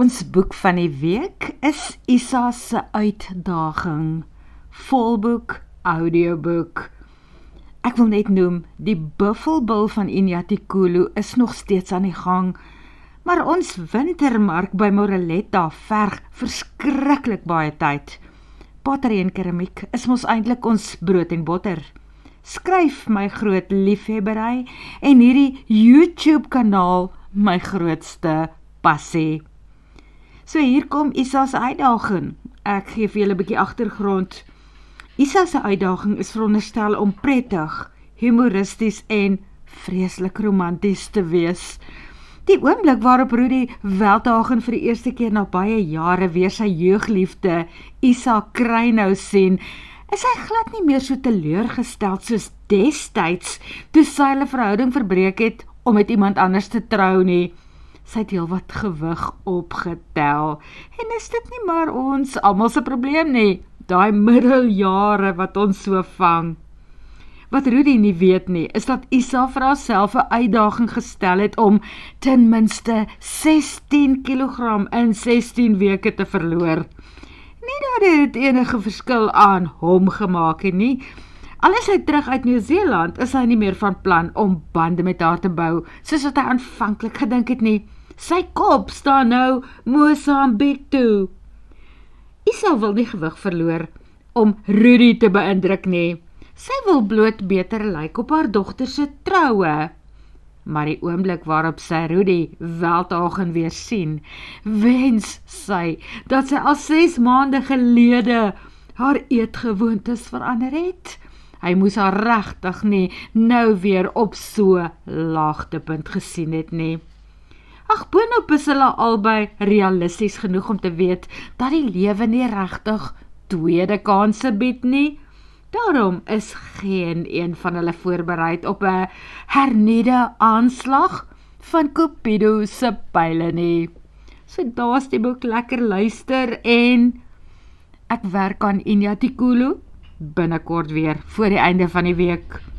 Ons boek van die week is Isa se uitdaging. Volboek, audioboek. Ek wil net noem, die buffelbil van Inyatikulu is nog steeds aan die gang, maar ons wintermark by Moreletta verg verskriklik baie tyd. Pottery en keramiek is mos eintlik ons brood en botter. Skryf my groot liefhebberry en hierdie YouTube kanaal my grootste passie. So hier kom Isa se uitdaging. Ek gee vir julle 'n bietjie agtergrond. Isa se uitdaging is veronderstel om prettig, humoristies en vreeslik romanties te wees. Die oomblik waarop Rudy Veldhagen vir die eerste keer na baie jare weer sy jeugliefde Isa Krynhou sien, is hy glad nie meer so teleurgesteld soos destyds toe sy hulle verhouding verbreek het om met iemand anders te trou nie. Sy het heel wat gewig opgetel. En is dit nie maar ons almal se probleem nie, daai middeljare wat ons so vang. Wat Rudy nie weet nie, is dat Isa vir haarself 'n uitdaging gestel het om ten minste 16 kg in 16 weke te verloor. Nie dat dit enige verskil aan hom gemaak het nie. Al is hy terug uit Nieu-Seeland, is hy nie meer van plan om bande met haar te bou, soos wat hy aanvanklik gedink het nie. Sy kop staan nou Mosambiek toe. Isa wil nie gewig verloor om Rudy te beïndruk nie. Sy wil bloot beter lyk op haar dogter se troue. Maar die oomblik waarop sy Rudy Veldhagen weer sien, wens sy dat sy al 6 maande gelede haar eetgewoontes verander het. Hy moes haar regtig nie nou weer op so laagtepunt gesien het nie. Ag, boonop is hulle albei realisties genoeg om te weet dat die lewe nie regtig tweede kanse bied nie. Daarom is geen een van hulle voorbereid op 'n hernieude aanslag van Cupido se pile nie. So daar's die boek, lekker luister en ek werk aan Inyatikulu binnekort weer voor die einde van die week.